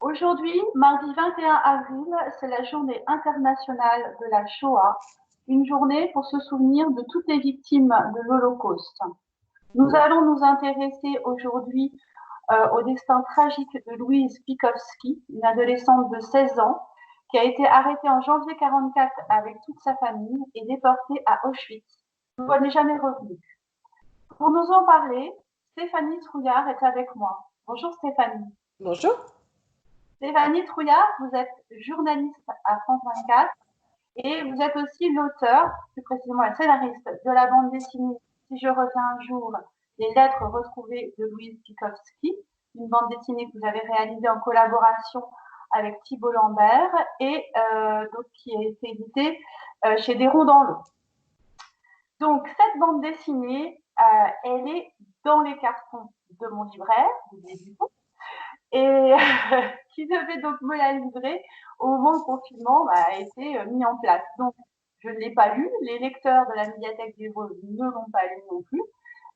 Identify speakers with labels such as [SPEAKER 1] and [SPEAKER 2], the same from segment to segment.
[SPEAKER 1] Aujourd'hui, mardi 21 avril, c'est la journée internationale de la Shoah, une journée pour se souvenir de toutes les victimes de l'Holocauste. Nous allons nous intéresser aujourd'hui au destin tragique de Louise Pikowski, une adolescente de 16 ans qui a été arrêtée en janvier 1944 avec toute sa famille et déportée à Auschwitz, d'où elle n'est jamais revenue. Pour nous en parler, Stéphanie Trouillard est avec moi. Bonjour Stéphanie.
[SPEAKER 2] Bonjour.
[SPEAKER 1] Stéphanie Trouillard, vous êtes journaliste à France 24 et vous êtes aussi l'auteur, plus précisément la scénariste de la bande dessinée Si je reviens un jour, les lettres retrouvées de Louise Pikowski, une bande dessinée que vous avez réalisée en collaboration avec Thibault Lambert et donc qui a été éditée chez Des Ronds dans l'eau. Donc cette bande dessinée, elle est dans les cartons de mon libraire, du coup, et qui devait donc me la livrer au moment où le confinement a été mis en place. Donc, je ne l'ai pas lu, les lecteurs de la médiathèque des Vosges ne l'ont pas lu non plus.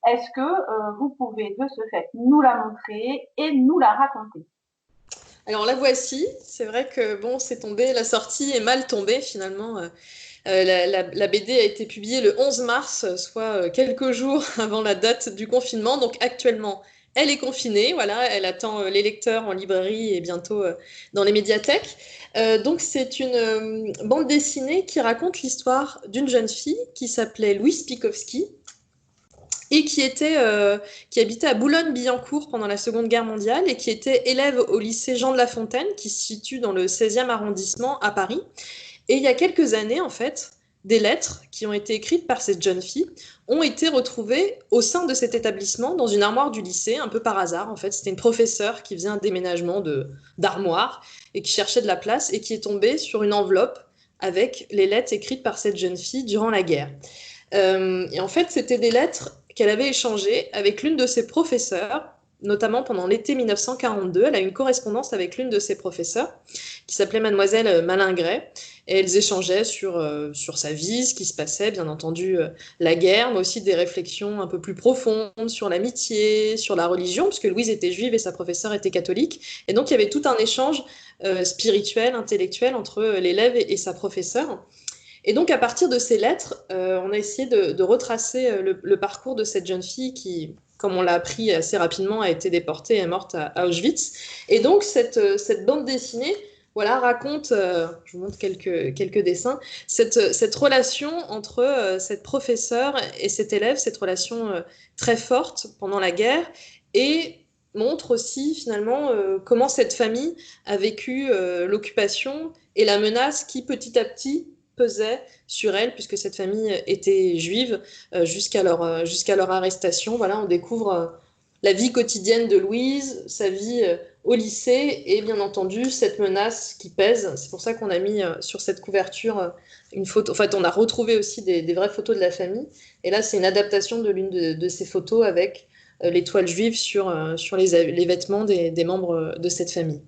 [SPEAKER 1] Est-ce que vous pouvez de ce fait nous la montrer et nous la raconter?
[SPEAKER 2] Alors la voici. C'est vrai que bon, c'est tombé, la sortie est mal tombée finalement. La BD a été publiée le 11 mars, soit quelques jours avant la date du confinement. Donc actuellement, elle est confinée. Voilà, elle attend les lecteurs en librairie et bientôt dans les médiathèques. Donc c'est une bande dessinée qui raconte l'histoire d'une jeune fille qui s'appelait Louise Pikowski et qui habitait à Boulogne-Billancourt pendant la Seconde Guerre mondiale et qui était élève au lycée Jean de La Fontaine, qui se situe dans le 16e arrondissement à Paris. Et il y a quelques années, en fait, des lettres qui ont été écrites par cette jeune fille ont été retrouvées au sein de cet établissement, dans une armoire du lycée, un peu par hasard. En fait, c'était une professeure qui faisait un déménagement d'armoire et qui cherchait de la place et qui est tombée sur une enveloppe avec les lettres écrites par cette jeune fille durant la guerre. Et en fait, c'était des lettres qu'elle avait échangées avec l'une de ses professeurs, notamment pendant l'été 1942. Elle a eu une correspondance avec l'une de ses professeurs, qui s'appelait Mademoiselle Malingret, et elles échangeaient sur sa vie, ce qui se passait, bien entendu, la guerre, mais aussi des réflexions un peu plus profondes sur l'amitié, sur la religion, puisque Louise était juive et sa professeure était catholique. Et donc, il y avait tout un échange spirituel, intellectuel entre l'élève et sa professeure. Et donc, à partir de ces lettres, on a essayé de retracer le parcours de cette jeune fille qui, comme on l'a appris assez rapidement, a été déportée et est morte à Auschwitz. Et donc, cette bande dessinée, voilà, raconte, je vous montre quelques dessins, cette relation entre cette professeure et cet élève, cette relation très forte pendant la guerre, et montre aussi finalement comment cette famille a vécu l'occupation et la menace qui petit à petit pesait sur elle, puisque cette famille était juive jusqu'à leur arrestation. Voilà, on découvre la vie quotidienne de Louise, sa vie au lycée, et bien entendu cette menace qui pèse. C'est pour ça qu'on a mis sur cette couverture une photo. En fait, on a retrouvé aussi des vraies photos de la famille. Et là, c'est une adaptation de l'une de ces photos avec l'étoile juive sur les vêtements des membres de cette famille.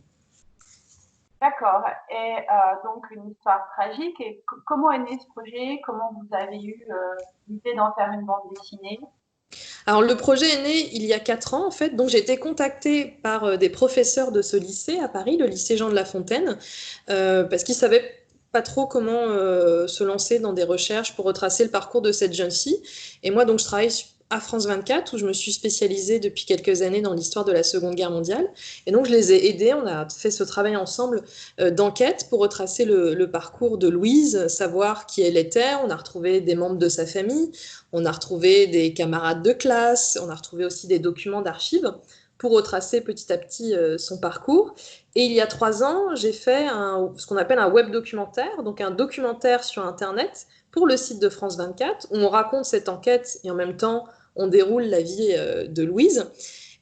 [SPEAKER 1] D'accord. Et donc une histoire tragique. Et comment est né ce projet? Comment vous avez eu l'idée d'en faire une bande dessinée?
[SPEAKER 2] Alors le projet est né il y a 4 ans en fait, donc j'ai été contactée par des professeurs de ce lycée à Paris, le lycée Jean de La Fontaine, parce qu'ils savaient pas trop comment se lancer dans des recherches pour retracer le parcours de cette jeune fille. Et moi donc je travaille à France 24 où je me suis spécialisée depuis quelques années dans l'histoire de la Seconde Guerre mondiale. Et donc je les ai aidés, on a fait ce travail ensemble d'enquête pour retracer le parcours de Louise, savoir qui elle était. On a retrouvé des membres de sa famille, on a retrouvé des camarades de classe, on a retrouvé aussi des documents d'archives pour retracer petit à petit son parcours. Et il y a 3 ans, j'ai fait ce qu'on appelle un web documentaire, donc un documentaire sur Internet pour le site de France 24, où on raconte cette enquête et en même temps, on déroule la vie de Louise.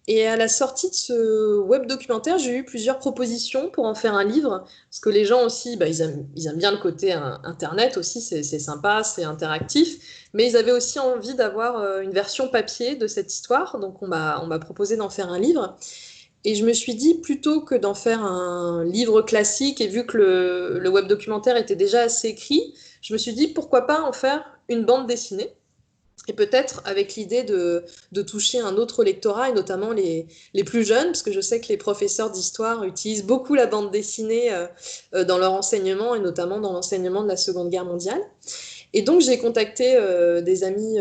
[SPEAKER 2] Et à la sortie de ce web documentaire, j'ai eu plusieurs propositions pour en faire un livre, parce que les gens aussi, bah, ils aiment bien le côté Internet aussi, c'est sympa, c'est interactif, mais ils avaient aussi envie d'avoir une version papier de cette histoire, donc on m'a proposé d'en faire un livre. Et je me suis dit, plutôt que d'en faire un livre classique, et vu que le web documentaire était déjà assez écrit, je me suis dit, pourquoi pas en faire une bande dessinée. et peut-être avec l'idée de toucher un autre lectorat, et notamment les plus jeunes, parce que je sais que les professeurs d'histoire utilisent beaucoup la bande dessinée dans leur enseignement, et notamment dans l'enseignement de la Seconde Guerre mondiale. Et donc, j'ai contacté des amis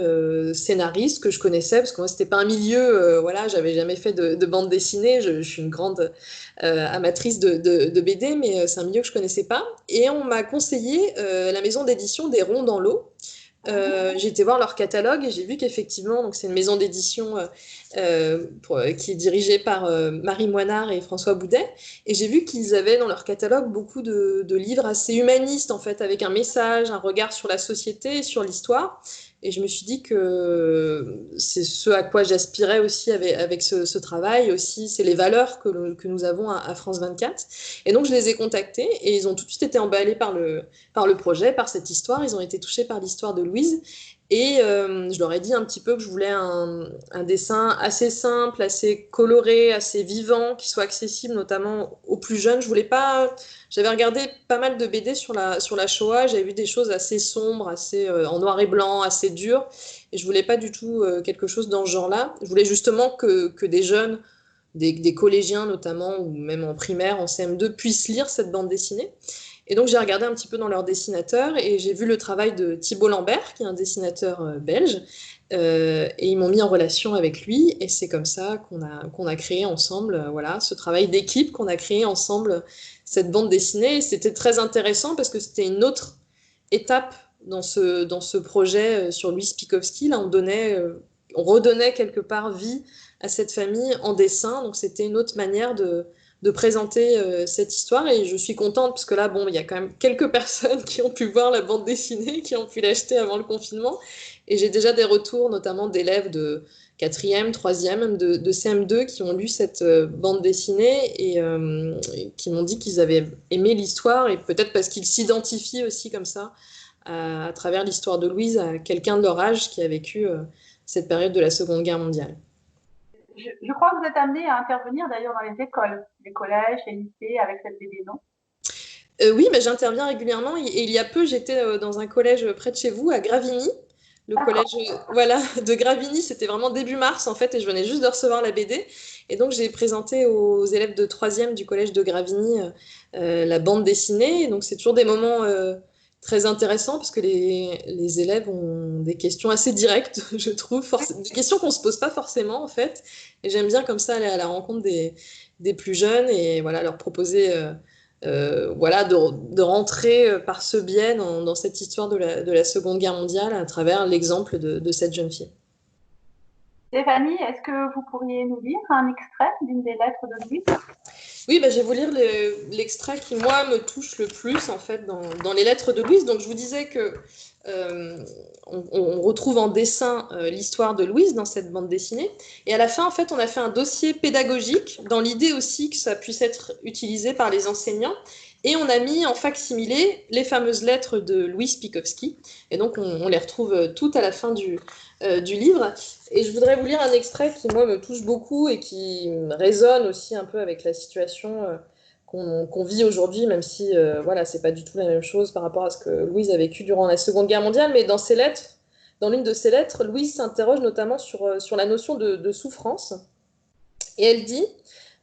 [SPEAKER 2] scénaristes que je connaissais, parce que moi, c'était pas un milieu, voilà, j'avais jamais fait de bande dessinée. Je suis une grande amatrice de BD, mais c'est un milieu que je connaissais pas. Et on m'a conseillé la maison d'édition des Ronds dans l'eau. J'ai été voir leur catalogue et j'ai vu qu'effectivement, donc c'est une maison d'édition qui est dirigée par Marie Moinard et François Boudet. Et j'ai vu qu'ils avaient dans leur catalogue beaucoup de livres assez humanistes, en fait, avec un message, un regard sur la société et sur l'histoire. Et je me suis dit que c'est ce à quoi j'aspirais aussi avec ce travail. Aussi, c'est les valeurs que nous avons à France 24. Et donc, je les ai contactés et ils ont tout de suite été emballés par le projet, par cette histoire. Ils ont été touchés par l'histoire de Louise. Et je leur ai dit un petit peu que je voulais un dessin assez simple, assez coloré, assez vivant, qui soit accessible notamment aux plus jeunes. Je voulais pas. J'avais regardé pas mal de BD sur la Shoah. J'avais vu des choses assez sombres, assez en noir et blanc, assez dures. Et je voulais pas du tout quelque chose dans ce genre-là. Je voulais justement que des jeunes, des collégiens notamment, ou même en primaire, en CM2, puissent lire cette bande dessinée. Et donc j'ai regardé un petit peu dans leurs dessinateurs et j'ai vu le travail de Thibault Lambert, qui est un dessinateur belge, et ils m'ont mis en relation avec lui et c'est comme ça qu'on a créé ensemble, voilà, ce travail d'équipe, qu'on a créé ensemble cette bande dessinée. Et c'était très intéressant parce que c'était une autre étape dans ce projet sur Louis Spikowski. Là, on redonnait quelque part vie à cette famille en dessin, donc c'était une autre manière de présenter cette histoire. Et je suis contente parce que là, bon, il y a quand même quelques personnes qui ont pu voir la bande dessinée, qui ont pu l'acheter avant le confinement. Et j'ai déjà des retours, notamment d'élèves de 4e, 3e, même de CM2 qui ont lu cette bande dessinée et qui m'ont dit qu'ils avaient aimé l'histoire et peut-être parce qu'ils s'identifient aussi comme ça à travers l'histoire de Louise à quelqu'un de leur âge qui a vécu cette période de la Seconde Guerre mondiale.
[SPEAKER 1] Je crois que vous êtes amené à intervenir d'ailleurs dans les écoles, les collèges, les lycées avec cette BD, non?
[SPEAKER 2] Oui, mais j'interviens régulièrement. Et il y a peu, j'étais dans un collège près de chez vous, à Gravigny. Le collège voilà, de Gravigny, c'était vraiment début mars en fait, et je venais juste de recevoir la BD. Et donc j'ai présenté aux élèves de 3e du collège de Gravigny la bande dessinée. Et donc c'est toujours des moments très intéressants parce que les élèves ont des questions assez directes, je trouve, des questions qu'on ne se pose pas forcément en fait. Et j'aime bien comme ça aller à la rencontre des plus jeunes et voilà, leur proposer voilà, de rentrer par ce biais dans cette histoire de la Seconde Guerre mondiale à travers l'exemple de cette jeune fille.
[SPEAKER 1] Stéphanie, est-ce que vous pourriez nous lire un extrait d'une des lettres de Louise?
[SPEAKER 2] Oui, bah, je vais vous lire l'extrait qui, moi, me touche le plus, en fait, dans les lettres de Louise. Donc, je vous disais que on retrouve en dessin l'histoire de Louise dans cette bande dessinée. Et à la fin, en fait, on a fait un dossier pédagogique dans l'idée aussi que ça puisse être utilisé par les enseignants. Et on a mis en fac-similé les fameuses lettres de Louis Spikowski. Et donc, on les retrouve toutes à la fin du livre. Et je voudrais vous lire un extrait qui, moi, me touche beaucoup et qui résonne aussi un peu avec la situation qu'on vit aujourd'hui, même si voilà, c'est pas du tout la même chose par rapport à ce que Louise a vécu durant la Seconde Guerre mondiale. Mais dans ses lettres, dans l'une de ses lettres, Louise s'interroge notamment sur la notion de souffrance. Et elle dit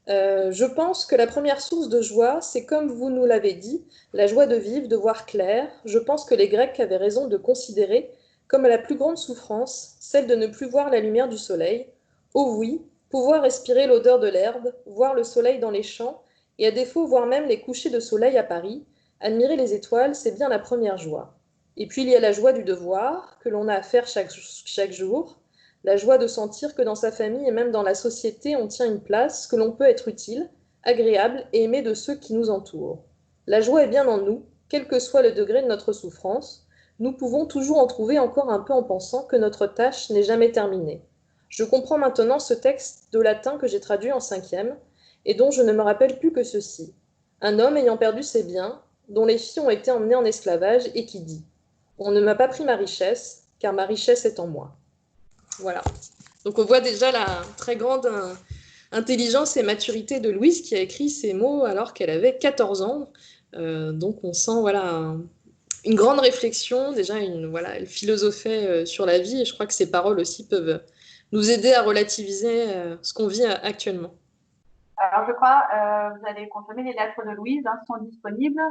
[SPEAKER 2] je pense que la première source de joie, c'est comme vous nous l'avez dit, la joie de vivre, de voir clair. Je pense que les Grecs avaient raison de considérer comme la plus grande souffrance celle de ne plus voir la lumière du soleil. Oh oui, pouvoir respirer l'odeur de l'herbe, voir le soleil dans les champs, et à défaut voir même les couchers de soleil à Paris, admirer les étoiles, c'est bien la première joie. Et puis il y a la joie du devoir, que l'on a à faire chaque jour, la joie de sentir que dans sa famille et même dans la société, on tient une place, que l'on peut être utile, agréable et aimé de ceux qui nous entourent. La joie est bien en nous, quel que soit le degré de notre souffrance. Nous pouvons toujours en trouver encore un peu en pensant que notre tâche n'est jamais terminée. Je comprends maintenant ce texte de latin que j'ai traduit en 5e et dont je ne me rappelle plus que ceci. Un homme ayant perdu ses biens, dont les filles ont été emmenées en esclavage et qui dit « On ne m'a pas pris ma richesse, car ma richesse est en moi. » Voilà. Donc on voit déjà la très grande intelligence et maturité de Louise qui a écrit ces mots alors qu'elle avait 14 ans. Donc on sent voilà, une grande réflexion. Déjà, voilà, elle philosophait sur la vie et je crois que ses paroles aussi peuvent nous aider à relativiser ce qu'on vit actuellement.
[SPEAKER 1] Alors, je crois, vous allez consommer les lettres de Louise, hein, sont disponibles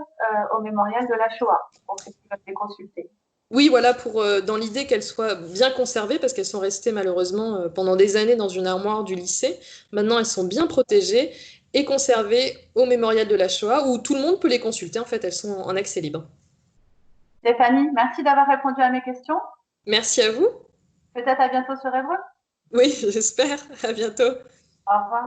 [SPEAKER 1] au mémorial de la Shoah, pour ceux qui veulent les consulter.
[SPEAKER 2] Oui, voilà, dans l'idée qu'elles soient bien conservées, parce qu'elles sont restées malheureusement pendant des années dans une armoire du lycée. Maintenant, elles sont bien protégées et conservées au mémorial de la Shoah, où tout le monde peut les consulter. En fait, elles sont en accès libre.
[SPEAKER 1] Stéphanie, merci d'avoir répondu à mes questions.
[SPEAKER 2] Merci à vous.
[SPEAKER 1] Peut-être à bientôt sur Évreux.
[SPEAKER 2] Oui, j'espère. À bientôt.
[SPEAKER 1] Au revoir.